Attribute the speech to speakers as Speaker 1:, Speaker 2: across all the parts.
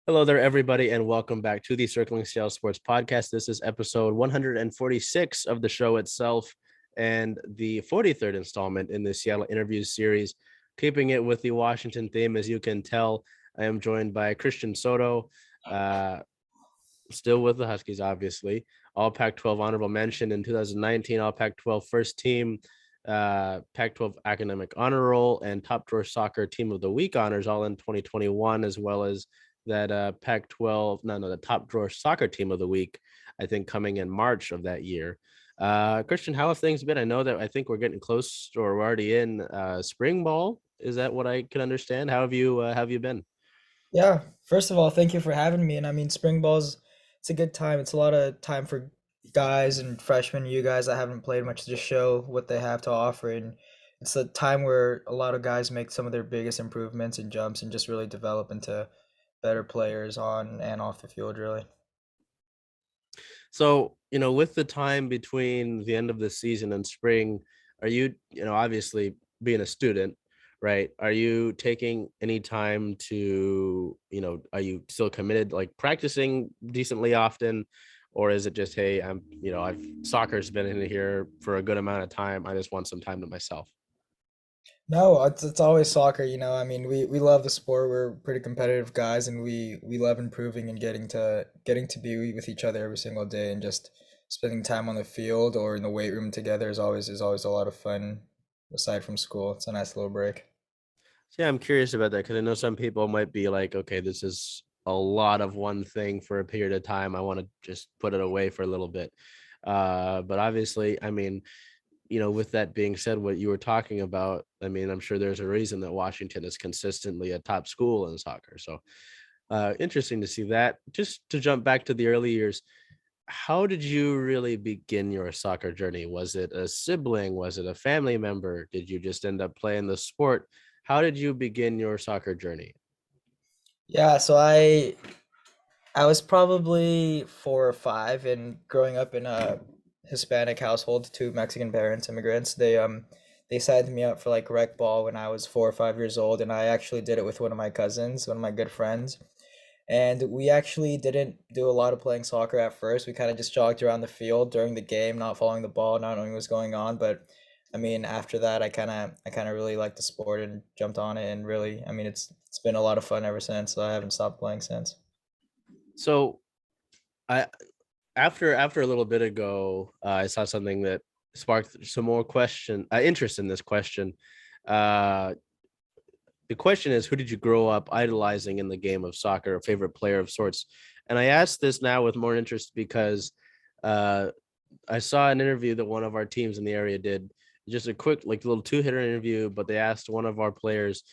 Speaker 1: Hello there, everybody, and welcome back to the Circling Seattle Sports podcast. This is episode 146 of the show itself and the 43rd installment in the Seattle Interviews series. Keeping it with the Washington theme, as you can tell, I am joined by Christian Soto, uh, still with the Huskies, obviously. All Pac-12 honorable mention in 2019, All Pac-12 first team, Pac-12 academic honor roll, and top drawer soccer team of the week honors all in 2021, as well as that Pac-12, the top drawer soccer team of the week, I think coming in March of that year. Christian, how have things been? I think we're getting close, or we're already in spring ball. Is that what I can understand? How have you been?
Speaker 2: Yeah, first of all, thank you for having me. And I mean, spring ball's it's a good time. It's a lot of time for guys and freshmen, you guys that haven't played much to just show what they have to offer. And it's the time where a lot of guys make some of their biggest improvements and jumps and just really develop into better players on and off the field, really.
Speaker 1: So, with the time between the end of the season and spring, are you, obviously being a student, right? Are you taking any time to, are you still committed, like practicing decently often? Or is it just, hey, I've soccer's been in here for a good amount of time. I just want some time to myself.
Speaker 2: No, it's always soccer, you know. I mean, we love the sport. We're pretty competitive guys, and we love improving and getting to be with each other every single day, and just spending time on the field or in the weight room together is always a lot of fun. Aside from school, it's a nice little break.
Speaker 1: So, yeah, I'm curious about that because I know some people might be like, okay, this is a lot of one thing for a period of time. I want to just put it away for a little bit. But obviously, I mean, with that being said, what you were talking about, I mean, I'm sure there's a reason that Washington is consistently a top school in soccer. So interesting to see that. Just to jump back to the early years, how did you really begin your soccer journey? Was it a sibling? Was it a family member? Did you just end up playing the sport? How did you begin your soccer journey?
Speaker 2: Yeah, so I was probably 4 or 5, and growing up in a Hispanic household, two Mexican parents, immigrants, they signed me up for like rec ball when I was 4 or 5 years old, and I actually did it with one of my cousins, one of my good friends. And we actually didn't do a lot of playing soccer at first. We kind of just jogged around the field during the game, not following the ball, not knowing what was going on. But I mean, after that, I kind of really liked the sport and jumped on it, and really, I mean, it's been a lot of fun ever since. So I haven't stopped playing since.
Speaker 1: So I after a little bit ago, I saw something that sparked some more interest in this question. Uh, the question is, who did you grow up idolizing in the game of soccer, a favorite player of sorts? And I asked this now with more interest because uh, I saw an interview that one of our teams in the area did, just a quick, like, little two-hitter interview, but they asked one of our players,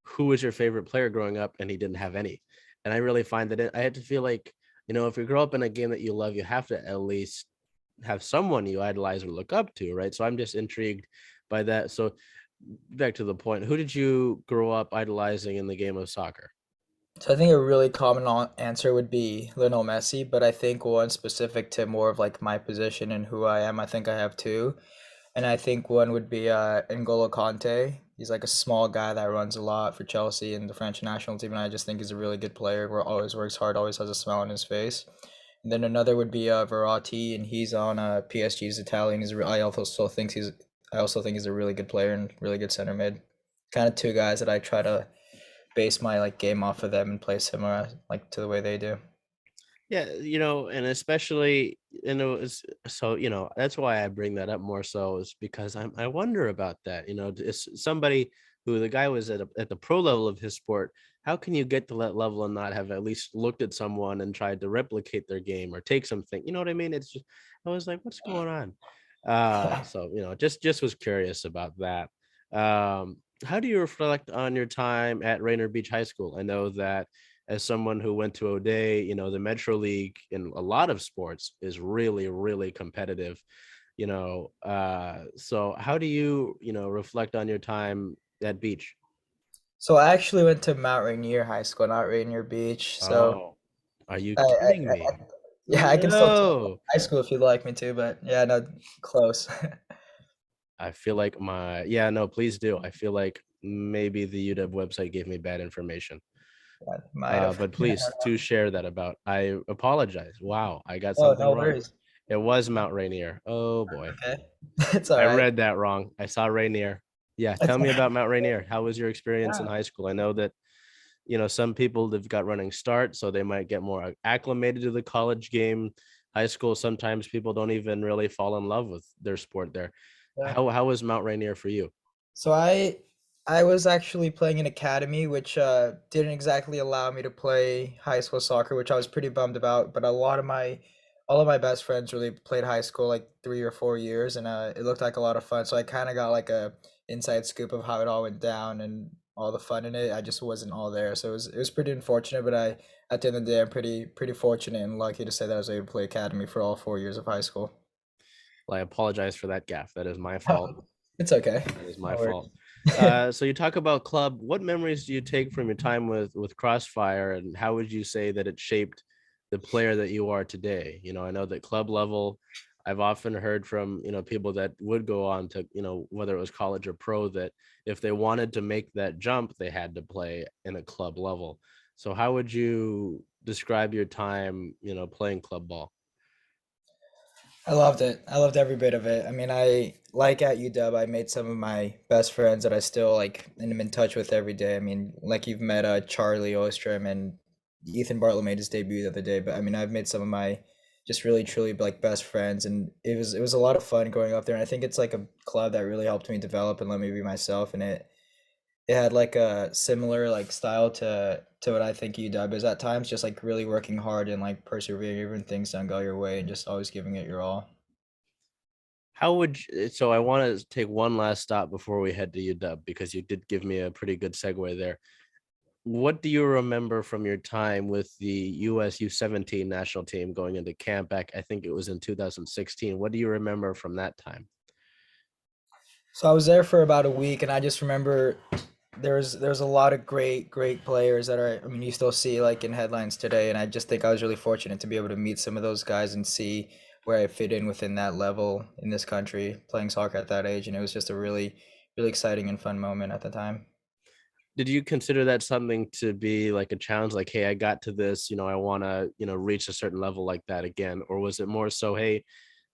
Speaker 1: who was your favorite player growing up? And he didn't have any. And I really find that I had to feel like, if you grow up in a game that you love, you have to at least have someone you idolize or look up to, right? So I'm just intrigued by that. So back to the point, who did you grow up idolizing in the game of soccer?
Speaker 2: So I think a really common answer would be Lionel Messi, but I think one specific to more of like my position and who I am, I think I have two. And I think one would be N'Golo Kante. He's like a small guy that runs a lot for Chelsea and the French national team, and I just think he's a really good player. Who always works hard, always has a smile on his face. And then another would be Verratti, and he's on PSG's Italian. I also think he's a really good player and really good center mid. Kind of two guys that I try to base my like game off of them and play similar like to the way they do.
Speaker 1: Yeah, and especially, so, that's why I bring that up more so is because I wonder about that. It's somebody who the guy was at the pro level of his sport. How can you get to that level and not have at least looked at someone and tried to replicate their game or take something? You know what I mean? It's just, I was like, what's going on? So, just was curious about that. How do you reflect on your time at Rainier Beach High School? I know that as someone who went to O'Day, the Metro League in a lot of sports is really, really competitive, so how do you, reflect on your time at Beach?
Speaker 2: So I actually went to Mount Rainier High School, not Rainier Beach. So
Speaker 1: Oh, are you
Speaker 2: I
Speaker 1: kidding me?
Speaker 2: yeah, I can still talk about
Speaker 1: No.
Speaker 2: high school if you'd like me to, but yeah, no, close.
Speaker 1: I feel like yeah, no, please do. I feel like maybe the UW website gave me bad information.
Speaker 2: Might have.
Speaker 1: But please to share that about. I apologize. Wow, I got
Speaker 2: Oh,
Speaker 1: something
Speaker 2: no
Speaker 1: wrong.
Speaker 2: worries.
Speaker 1: It was Mount Rainier. Oh boy,
Speaker 2: Okay. It's all
Speaker 1: I
Speaker 2: right.
Speaker 1: read that wrong. I saw Rainier. Yeah,
Speaker 2: It's
Speaker 1: tell me about Mount Rainier. How was your experience in
Speaker 2: yeah.
Speaker 1: high school? I know that some people they've got running start, so they might get more acclimated to the college game. High school, sometimes people don't even really fall in love with their sport there.
Speaker 2: Yeah.
Speaker 1: How was Mount Rainier for you?
Speaker 2: So I was actually playing an academy, which didn't exactly allow me to play high school soccer, which I was pretty bummed about. But all of my best friends really played high school like 3 or 4 years, and it looked like a lot of fun. So I kind of got like a inside scoop of how it all went down and all the fun in it. I just wasn't all there, so it was pretty unfortunate. But at the end of the day, I'm pretty fortunate and lucky to say that I was able to play academy for all 4 years of high school.
Speaker 1: Well, I apologize for that gaffe. That is my fault.
Speaker 2: It's okay.
Speaker 1: That is
Speaker 2: No
Speaker 1: my
Speaker 2: worries.
Speaker 1: fault. So you talk about club. What memories do you take from your time with Crossfire, and how would you say that it shaped the player that you are today? I know that club level, I've often heard from people that would go on to whether it was college or pro, that if they wanted to make that jump, they had to play in a club level. So how would you describe your time, playing club ball?
Speaker 2: I loved it. I loved every bit of it. I mean, I like at UW, I made some of my best friends that I still like and am in touch with every day. I mean, like you've met Charlie Ostrom and Ethan Bartlett made his debut the other day, but I mean, I've made some of my just really truly like best friends, and it was a lot of fun growing up there. And I think it's like a club that really helped me develop and let me be myself, and it had like a similar like style to what I think UW is at times, just like really working hard and like persevering even things don't go your way and just always giving it your all.
Speaker 1: So I want to take one last stop before we head to UW, because you did give me a pretty good segue there. What do you remember from your time with the US U17 national team going into camp back? I think it was in 2016. What do you remember from that time?
Speaker 2: So I was there for about a week, and I just remember there's a lot of great players that are. I mean, you still see like in headlines today, and I just think I was really fortunate to be able to meet some of those guys and see where I fit in within that level in this country, playing soccer at that age, and it was just a really exciting and fun moment at the time.
Speaker 1: Did you consider that something to be like a challenge? Like, hey, I got to this, I want to, reach a certain level like that again? Or was it more so, hey,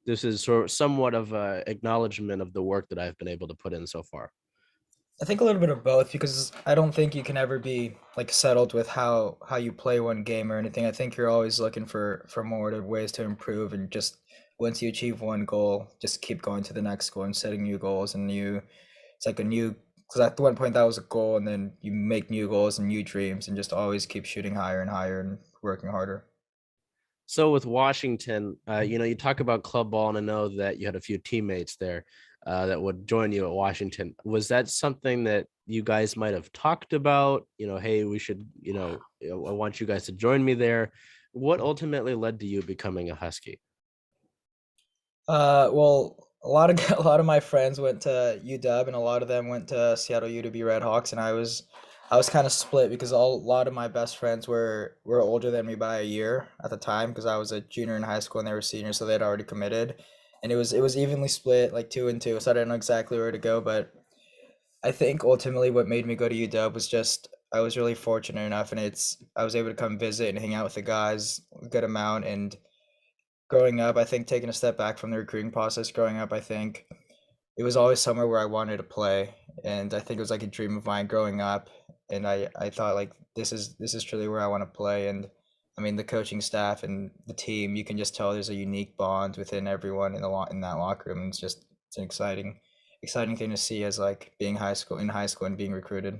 Speaker 1: this is somewhat of a acknowledgement of the work that I've been able to put in so far?
Speaker 2: I think a little bit of both because I don't think you can ever be like settled with how you play one game or anything. I think you're always looking for more ways to improve and just once you achieve one goal, just keep going to the next goal and setting new goals and new it's like a new because at one point that was a goal and then you make new goals and new dreams and just always keep shooting higher and higher and working harder.
Speaker 1: So with Washington, you talk about club ball, and I know that you had a few teammates there that would join you at Washington. Was that something that you guys might have talked about? Hey, we should, I want you guys to join me there. What ultimately led to you becoming a Husky?
Speaker 2: Well, a lot of a lot of my friends went to UW, and a lot of them went to Seattle U to be Red Hawks, and I was kind of split because a lot of my best friends were older than me by a year at the time because I was a junior in high school and they were seniors, so they'd already committed, and it was evenly split like two and two, so I didn't know exactly where to go, but I think ultimately what made me go to UW was just I was really fortunate enough, and I was able to come visit and hang out with the guys a good amount and growing up, I think taking a step back from the recruiting process, growing up, I think it was always somewhere where I wanted to play, and I think it was like a dream of mine growing up, and I thought like this is truly where I want to play, and I mean the coaching staff and the team, you can just tell there's a unique bond within everyone in that locker room, and it's an exciting thing to see as like being high school and being recruited.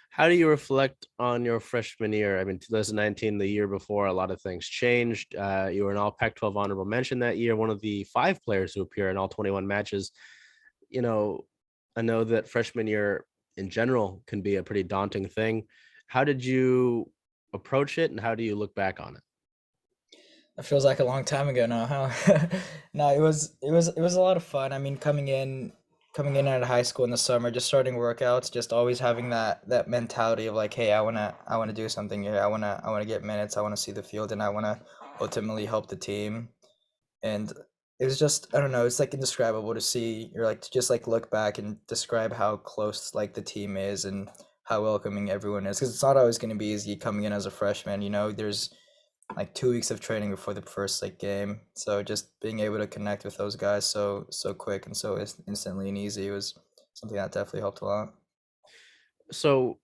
Speaker 1: How do you reflect on your freshman year? I mean, 2019, the year before, a lot of things changed. You were an all Pac-12 honorable mention that year, one of the 5 players who appear in all 21 matches. You know, I know that freshman year in general can be a pretty daunting thing. How did you approach it, and how do you look back on it?
Speaker 2: It feels like a long time ago now, huh? No, it was a lot of fun. I mean, coming in out of high school in the summer, just starting workouts, just always having that mentality of like, hey, I wanna do something here. I wanna get minutes. I wanna see the field, and I wanna ultimately help the team. And it was just I don't know. It's like indescribable to see. You're like to just like look back and describe how close like the team is and how welcoming everyone is, because it's not always going to be easy coming in as a freshman. There's like 2 weeks of training before the first like game, so just being able to connect with those guys so quick and so instantly and easy was something that definitely helped a lot.
Speaker 1: So,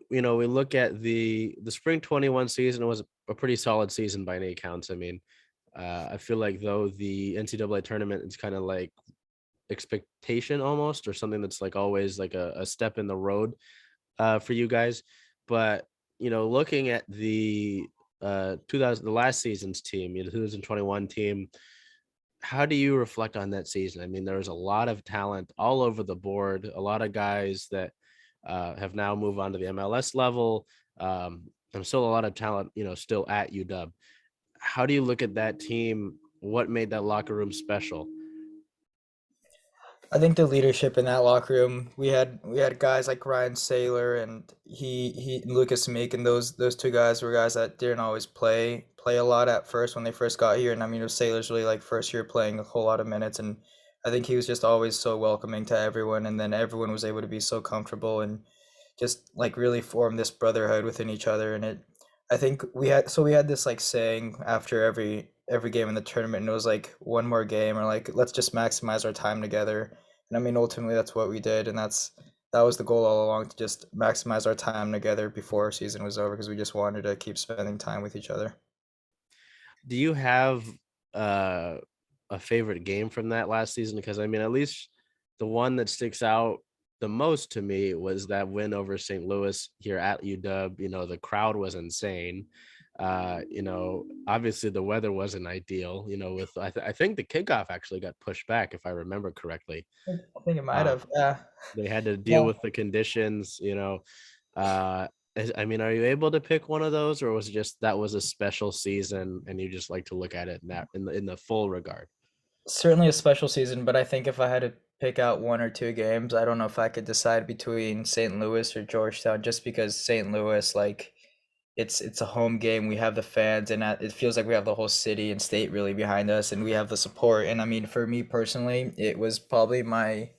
Speaker 1: we look at the spring 21 season was a pretty solid season by any accounts. I mean, I feel like though the NCAA tournament is kind of like expectation almost, or something that's like always like a step in the road for you guys. But looking at the 2000 the last season's team, the 2021 team, how do you reflect on that season? I mean, there was a lot of talent all over the board, a lot of guys that have now moved on to the MLS level. And still a lot of talent, still at UW. How do you look at that team? What made that locker room special?
Speaker 2: I think the leadership in that locker room, we had guys like Ryan Saylor and he Lucas Meek, and those two guys were guys that didn't always play a lot at first when they first got here. And I mean, Saylor's really like first year playing a whole lot of minutes, and I think he was just always so welcoming to everyone, and then everyone was able to be so comfortable and just like really form this brotherhood within each other. And I think we had this like saying after every game in the tournament, and it was like one more game, or like let's just maximize our time together. And I mean, ultimately that's what we did, and that was the goal all along, to just maximize our time together before our season was over, because we just wanted to keep spending time with each other.
Speaker 1: Do you have uh, a favorite game from that last season? Because I mean, at least the one that sticks out the most to me was that win over St. Louis here at UW. The crowd was insane. Obviously the weather wasn't ideal. With I think the kickoff actually got pushed back, if I remember correctly.
Speaker 2: I think it might
Speaker 1: Uh,
Speaker 2: have, yeah.
Speaker 1: they had to deal
Speaker 2: Yeah.
Speaker 1: with the conditions. Uh, I mean, are you able to pick one of those, or was it just that was a special season and you just like to look at it in the full regard?
Speaker 2: Certainly a special season, but I think if I had to pick out one or two games, I don't know if I could decide between St. Louis or Georgetown, just because St. Louis, like, it's a home game. We have the fans, and it feels like we have the whole city and state really behind us, and we have the support. And I mean, for me personally, it was probably my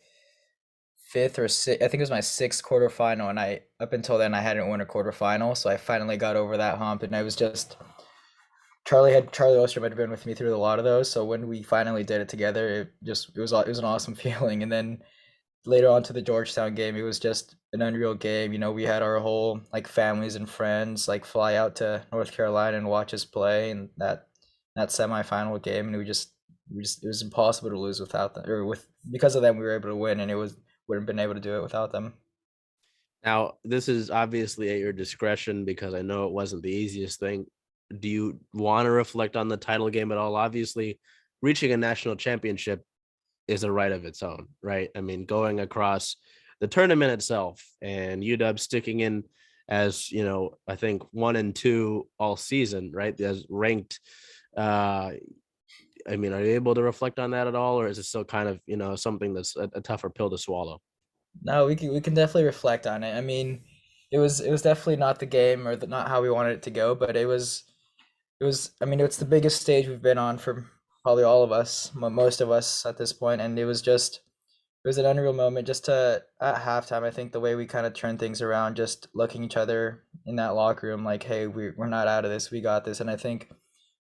Speaker 2: fifth or sixth. I think it was my sixth quarterfinal, and I up until then I hadn't won a quarterfinal, so I finally got over that hump, and I was just Charlie Ostrom had been with me through a lot of those. So when we finally did it together, it was an awesome feeling. And then later on to the Georgetown game, it was just an unreal game. We had our whole like families and friends like fly out to North Carolina and watch us play in that semifinal game, and we just it was impossible to lose without them, or with because of them we were able to win, and it was wouldn't have been able to do it without them.
Speaker 1: Now, this is obviously at your discretion because I know it wasn't the easiest thing. Do you want to reflect on the title game at all? Obviously, reaching a national championship is a right of its own, right? I mean, going across the tournament itself and UW sticking in as, I think 1 and 2 all season, right? As ranked. Uh, I mean, are you able to reflect on that at all, or is it still kind of, something that's a tougher pill to swallow?
Speaker 2: No, we can definitely reflect on it. I mean, it was definitely not the game, or not how we wanted it to go, but I mean, it's the biggest stage we've been on for probably all of us, most of us at this point, and it was an unreal moment. Just to at halftime, I think the way we kind of turned things around, just looking each other in that locker room like, hey, we're not out of this, we got this. And I think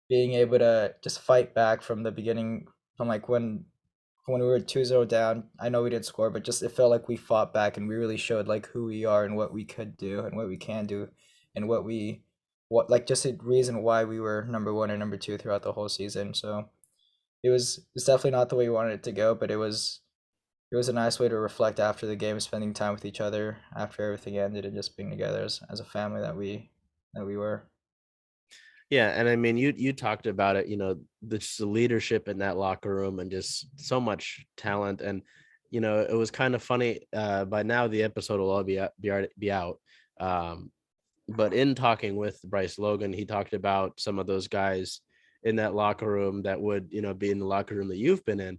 Speaker 2: being able to just fight back from the beginning, from like when we were 2-0 down, I know we didn't score, but just it felt like we fought back, and we really showed like who we are and what we could do and what we can do, and what like just a reason why we were number one and number two throughout the whole season. So it's definitely not the way we wanted it to go, but it was a nice way to reflect after the game, spending time with each other after everything ended, and just being together as a family that we were.
Speaker 1: Yeah, and I mean, you talked about it, the leadership in that locker room and just so much talent. And it was kind of funny. By now, the episode will all be out. Um, but in talking with Bryce Logan, he talked about some of those guys in that locker room that would, be in the locker room that you've been in.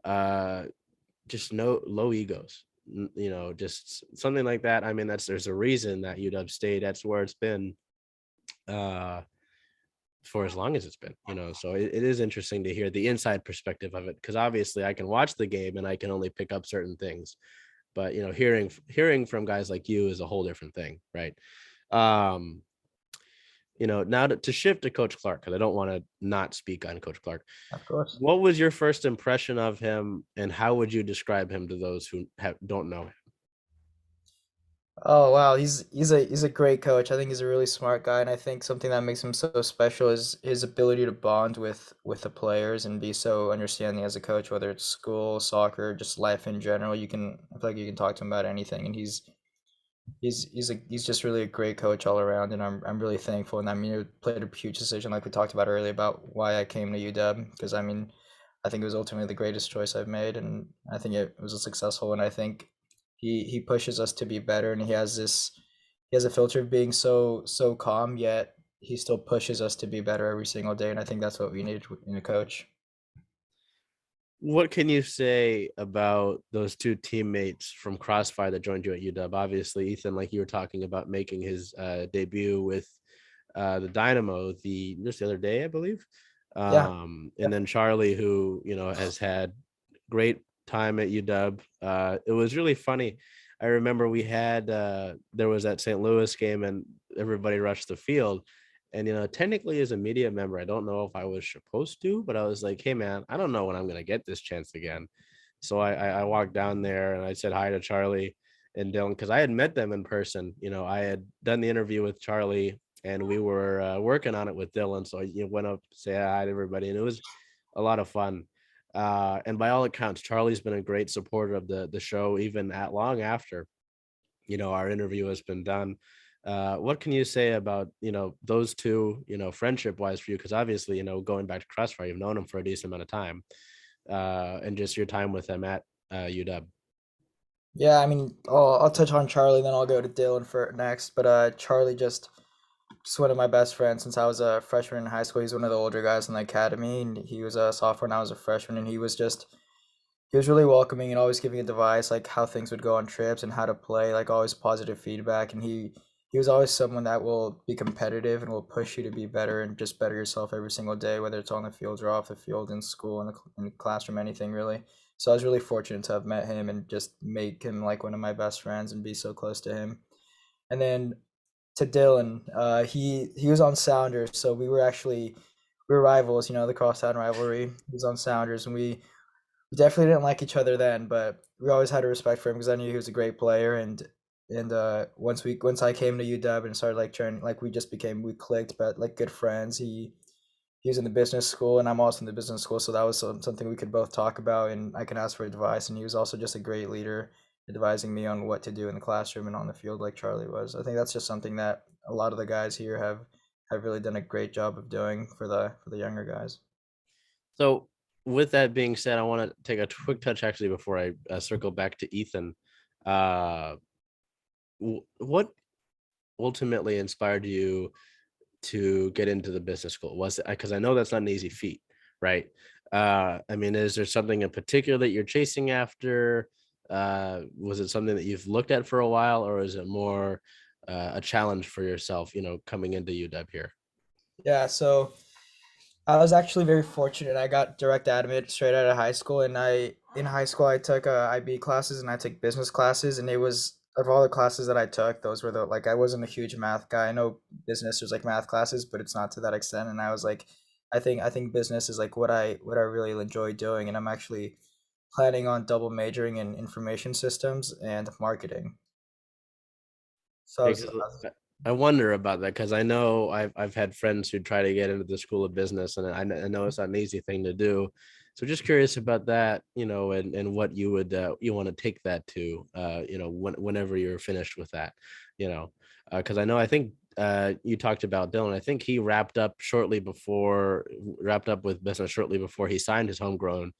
Speaker 1: Uh, just no low egos, just something like that. I mean, there's a reason that UW stayed. That's where it's been. Uh, for as long as it's been, so it is interesting to hear the inside perspective of it, because obviously I can watch the game and I can only pick up certain things. but hearing from guys like you is a whole different thing, right? Um, now to shift to Coach Clark, because I don't want to not speak on Coach Clark.
Speaker 2: Of course.
Speaker 1: What was your first impression of him, and how would you describe him to those who don't know him?
Speaker 2: Oh wow, he's a great coach. I think he's a really smart guy, and I think something that makes him so special is his ability to bond with the players and be so understanding as a coach, whether it's school, soccer, just life in general. I feel like you can talk to him about anything, and he's just really a great coach all around, and I'm really thankful. And I mean, it played a huge decision, like we talked about earlier, about why I came to UW, because I mean, I think it was ultimately the greatest choice I've made, and I think it was a successful one. I think he pushes us to be better, and he has a filter of being so calm, yet he still pushes us to be better every single day, and I think that's what we need in a coach.
Speaker 1: What can you say about those two teammates from Crossfire that joined you at UW? Obviously, Ethan, like you were talking about, making his debut with the Dynamo just the other day, I believe.
Speaker 2: Yeah,
Speaker 1: And then Charlie, who has had great time at UW. It was really funny. I remember there was that St. Louis game, and everybody rushed the field. And technically, as a media member, I don't know if I was supposed to, but I was like, "Hey, man, I don't know when I'm gonna get this chance again." So I walked down there and I said hi to Charlie and Dylan, because I had met them in person. I had done the interview with Charlie, and we were working on it with Dylan. So I went up to say hi to everybody, and it was a lot of fun. And by all accounts, Charlie's been a great supporter of the show, even at long after our interview has been done. What can you say about those two, friendship wise for you? Because obviously, going back to Crossfire, you've known them for a decent amount of time, and just your time with them at UW.
Speaker 2: yeah. I mean, I'll touch on Charlie, then I'll go to Dylan for next. But Charlie just one of my best friends since I was a freshman in high school. He's one of the older guys in the academy, and he was a sophomore and I was a freshman, and he was really welcoming and always giving advice like how things would go on trips and how to play, like always positive feedback. And he was always someone that will be competitive and will push you to be better and just better yourself every single day, whether it's on the field or off the field, in school, in the classroom, anything really. So I was really fortunate to have met him and just make him like one of my best friends and be so close to him. And then to Dylan, he was on Sounders, so we were rivals, the crosstown rivalry. He was on Sounders, and we definitely didn't like each other then, but we always had a respect for him because I knew he was a great player. And once I came to UW and started like training, like we clicked, but like good friends. He was in the business school, and I'm also in the business school, so that was something we could both talk about, and I can ask for advice. And he was also just a great leader, advising me on what to do in the classroom and on the field, like Charlie was. I think that's just something that a lot of the guys here have really done a great job of doing for the younger guys.
Speaker 1: So, with that being said, I want to take a quick touch actually before I circle back to Ethan. Uh, what ultimately inspired you to get into the business school? Was it because I know that's not an easy feat, right? I mean, is there something in particular that you're chasing after? Was it something that you've looked at for a while, or is it more a challenge for yourself, coming into UW here?
Speaker 2: Yeah, so I was actually very fortunate. I got direct admit straight out of high school, and I in high school I took IB classes and I took business classes, and it was of all the classes that I took, those were the like I wasn't a huge math guy. I know business there's like math classes, but it's not to that extent. And I was like, I think business is like what I really enjoy doing, and I'm actually planning on double majoring in information systems and marketing. So
Speaker 1: Because I wonder about that, because I know I've had friends who try to get into the school of business, and I know it's not an easy thing to do. So just curious about that, and what you want to take that to, whenever you're finished with that, because I think you talked about Dylan. I think he wrapped up with business shortly before he signed his homegrown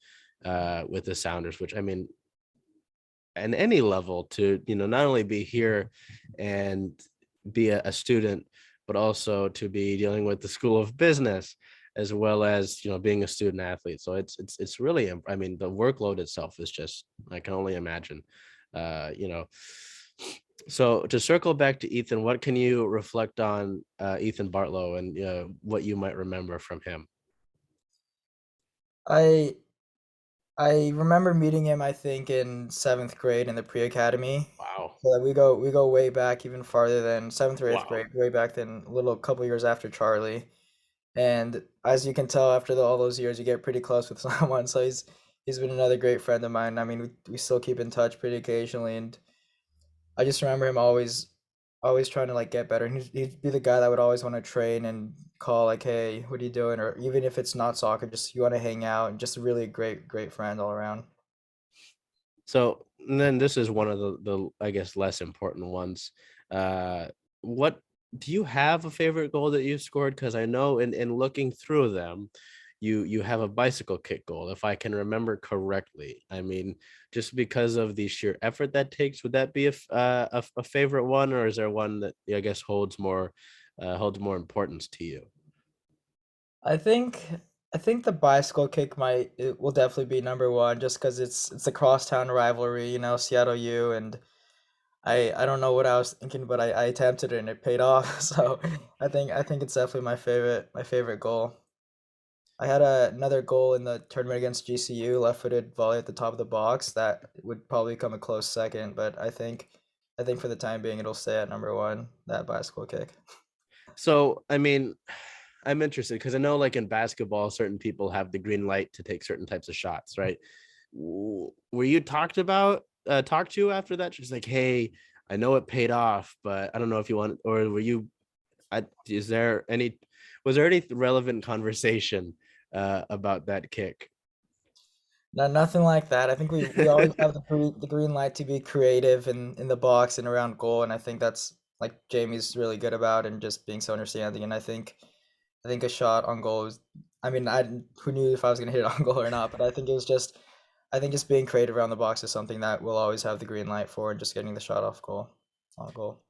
Speaker 1: with the Sounders, which I mean, and any level to not only be here and be a student, but also to be dealing with the school of business, as well as being a student athlete. So it's really, I mean, the workload itself is just, I can only imagine. uh you know so to circle back to Ethan, what can you reflect on Ethan Bartlow, and what you might remember from him?
Speaker 2: I I remember meeting him, I think, in seventh grade in the pre-academy.
Speaker 1: Wow.
Speaker 2: So we go way back, even farther than seventh or eighth
Speaker 1: Wow.
Speaker 2: grade, way back then, a little couple years after Charlie. And as you can tell, after all those years, you get pretty close with someone. So he's been another great friend of mine. I mean, we still keep in touch pretty occasionally, and I just remember him always trying to like get better. And he'd be the guy that would always want to train and call like, "Hey, what are you doing?" Or even if it's not soccer, just you want to hang out, and just a really great friend all around.
Speaker 1: So and then this is one of the I guess less important ones. Uh, what do you have a favorite goal that you've scored? Because I know in looking through them, you have a bicycle kick goal, if I can remember correctly. I mean, just because of the sheer effort that takes, would that be a favorite one, or is there one that I guess holds more importance to you?
Speaker 2: I think I think the bicycle kick might it will definitely be number one, just because it's a crosstown rivalry, Seattle U, and I don't know what I was thinking, but I attempted it and it paid off. So I think it's definitely my favorite goal. I had another goal in the tournament against GCU, left-footed volley at the top of the box. That would probably come a close second, but I think for the time being it'll stay at number one, that bicycle kick.
Speaker 1: So, I mean, I'm interested because I know, like in basketball, certain people have the green light to take certain types of shots, right? Were you talked to after that? Just like, hey, I know it paid off, but I don't know if you want, or were you? Is there any? Was there any relevant conversation about that kick?
Speaker 2: No, nothing like that. I think we always have the green light to be creative in the box and around goal, and I think that's like Jamie's really good about and just being so understanding. And I think a shot on goal is, I mean, who knew if I was gonna hit it on goal or not, but I think just being creative around the box is something that we'll always have the green light for, and just getting the shot off goal, on goal.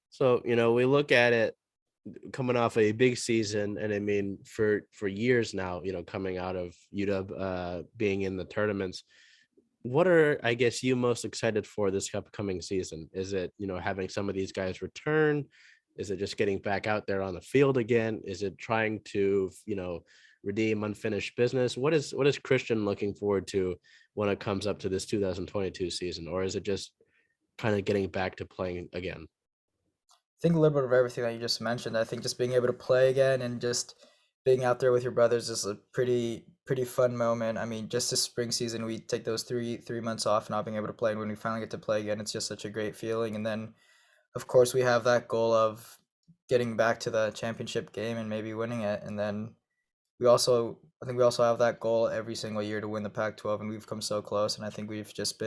Speaker 1: So, we look at it coming off a big season, and I mean for years now, coming out of UW being in the tournaments. What are, I guess, you most excited for this upcoming season? Is it, having some of these guys return? Is it just getting back out there on the field again? Is it trying to, redeem unfinished business? What is Christian looking forward to when it comes up to this 2022 season? Or is it just kind of getting back to playing again?
Speaker 2: I think a little bit of everything that you just mentioned. I think just being able to play again and just being out there with your brothers is a pretty fun moment. I mean, just this spring season, we take those three months off not being able to play, and when we finally get to play again, it's just such a great feeling. And then, of course, we have that goal of getting back to the championship game and maybe winning it. And then I think we also have that goal every single year to win the Pac-12, and we've come so close. And I think we've just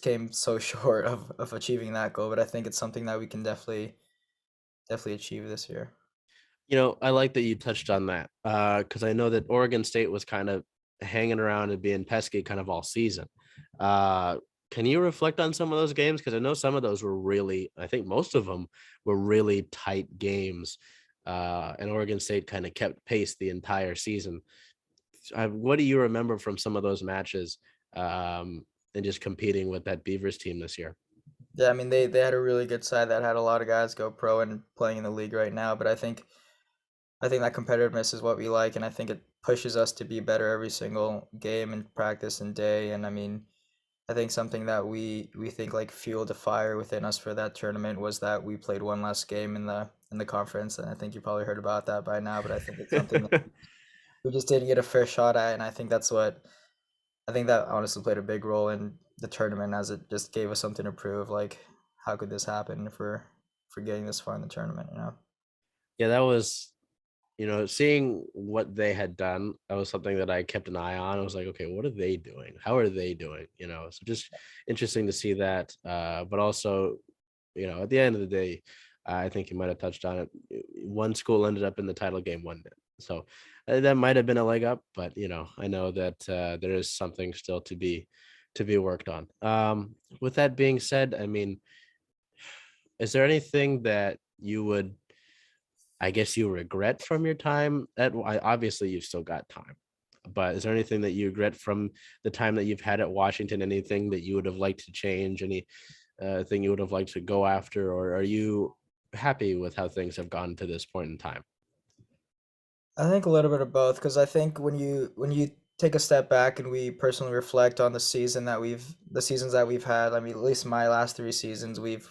Speaker 2: came so short of achieving that goal, but I think it's something that we can definitely achieve this year.
Speaker 1: I like that you touched on that because I know that Oregon State was kind of hanging around and being pesky kind of all season. Uh, can you reflect on some of those games? Because I know some of those were really, I think most of them were really tight games, and Oregon State kind of kept pace the entire season. What do you remember from some of those matches and just competing with that Beavers team this year?
Speaker 2: Yeah, I mean they had a really good side that had a lot of guys go pro and playing in the league right now, but I think that competitiveness is what we like, and I think it pushes us to be better every single game and practice and day. And I mean, I think something that we think like fueled the fire within us for that tournament was that we played one less game in the conference, and I think you probably heard about that by now, but I think it's something that we just didn't get a fair shot at, and I think that honestly played a big role in the tournament, as it just gave us something to prove. Like, how could this happen if we're getting this far in the tournament?
Speaker 1: Yeah, that was, seeing what they had done, that was something that I kept an eye on. I was like, okay, what are they doing? How are they doing? So just interesting to see that. But also, at the end of the day, I think you might have touched on it. One school ended up in the title game, one did. So that might have been a leg up, but I know that there is something still to be worked on. With that being said, I mean, is there anything that you would, I guess, you regret from your time at, obviously you've still got time, but is there anything that you regret from the time that you've had at Washington? Anything that you would have liked to change? Any thing you would have liked to go after, or are you happy with how things have gone to this point in time?
Speaker 2: I think a little bit of both, because I think when you take a step back and we personally reflect on the seasons that we've had. I mean, at least my last 3 seasons, we've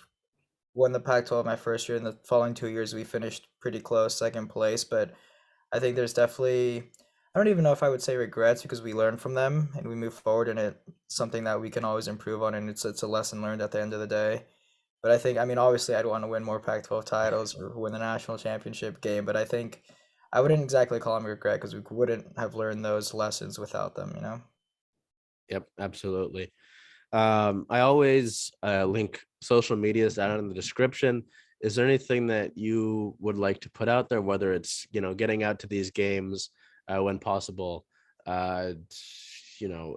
Speaker 2: won the Pac-12 my first year. In the following 2 years, we finished pretty close, second place. But I think there's definitely, I don't even know if I would say regrets because we learn from them and we move forward, and it's something that we can always improve on, and it's a lesson learned at the end of the day. But I think, I mean, obviously, I'd want to win more Pac-12 titles or win the national championship game. But I think I wouldn't exactly call them regret because we wouldn't have learned those lessons without them, you know?
Speaker 1: Yep, absolutely. I always link social medias down in the description. Is there anything that you would like to put out there, whether it's, getting out to these games when possible, uh,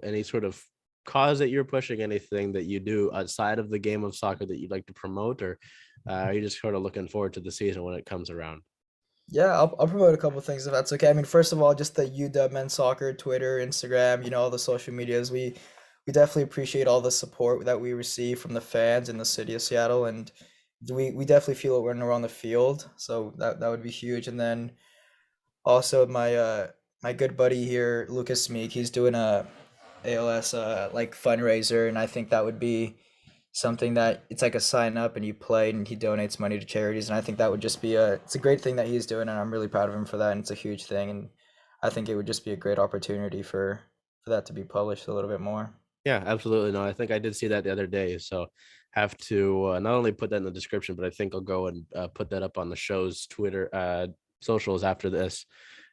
Speaker 1: any sort of cause that you're pushing, anything that you do outside of the game of soccer that you'd like to promote, or are you just sort of looking forward to the season when it comes around?
Speaker 2: Yeah, I'll promote a couple things if that's okay. I mean, first of all, just the UW men's soccer, Twitter, Instagram, all the social medias. We definitely appreciate all the support that we receive from the fans in the city of Seattle, and we definitely feel it when we're on the field. So that would be huge. And then also my good buddy here, Lucas Meek, he's doing a ALS like fundraiser, and I think that would be something that it's like a sign up and you play and he donates money to charities, and I think that would just be it's a great thing that he's doing, and I'm really proud of him for that, and it's a huge thing, and I think it would just be a great opportunity for that to be published a little bit more.
Speaker 1: Yeah, absolutely. No, I think I did see that the other day. So have to not only put that in the description, but I think I'll go and put that up on the show's Twitter socials after this.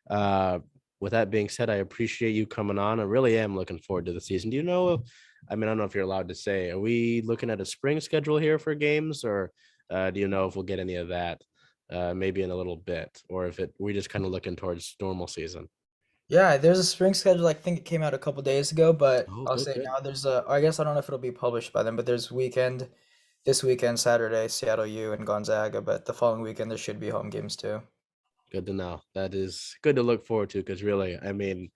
Speaker 1: Uh, with that being said, I appreciate you coming on. I really am looking forward to the season. Do you know? I mean, I don't know if you're allowed to say. Are we looking at a spring schedule here for games, or do you know if we'll get any of that? Maybe in a little bit, or if we just kind of looking towards normal season.
Speaker 2: Yeah, there's a spring schedule. I think it came out a couple days ago, but
Speaker 1: Oh,
Speaker 2: I'll
Speaker 1: good,
Speaker 2: say
Speaker 1: good.
Speaker 2: now I guess I don't know if it'll be published by then, but this weekend, Saturday, Seattle U and Gonzaga, but the following weekend there should be home games too.
Speaker 1: Good to know. That is good to look forward to because really, I mean,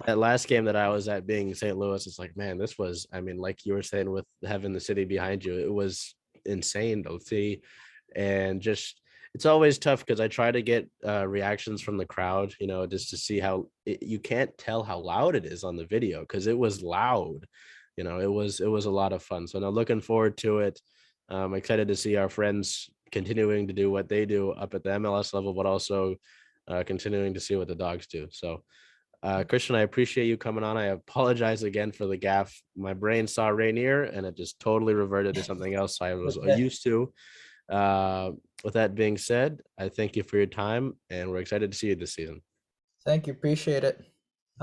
Speaker 1: that last game that I was at being St. Louis, it's like, man, this was, I mean, like you were saying with having the city behind you, it was insane to see. And just, it's always tough because I try to get reactions from the crowd, just to see how you can't tell how loud it is on the video because it was loud. It was a lot of fun. So now looking forward to it. I'm excited to see our friends continuing to do what they do up at the MLS level, but also continuing to see what the dogs do. So, Christian, I appreciate you coming on. I apologize again for the gaffe. My brain saw Rainier and it just totally reverted to something else I was
Speaker 2: Okay.
Speaker 1: used to. Uh, with that being said, I thank you for your time and we're excited to see you this season.
Speaker 2: Thank you. Appreciate it.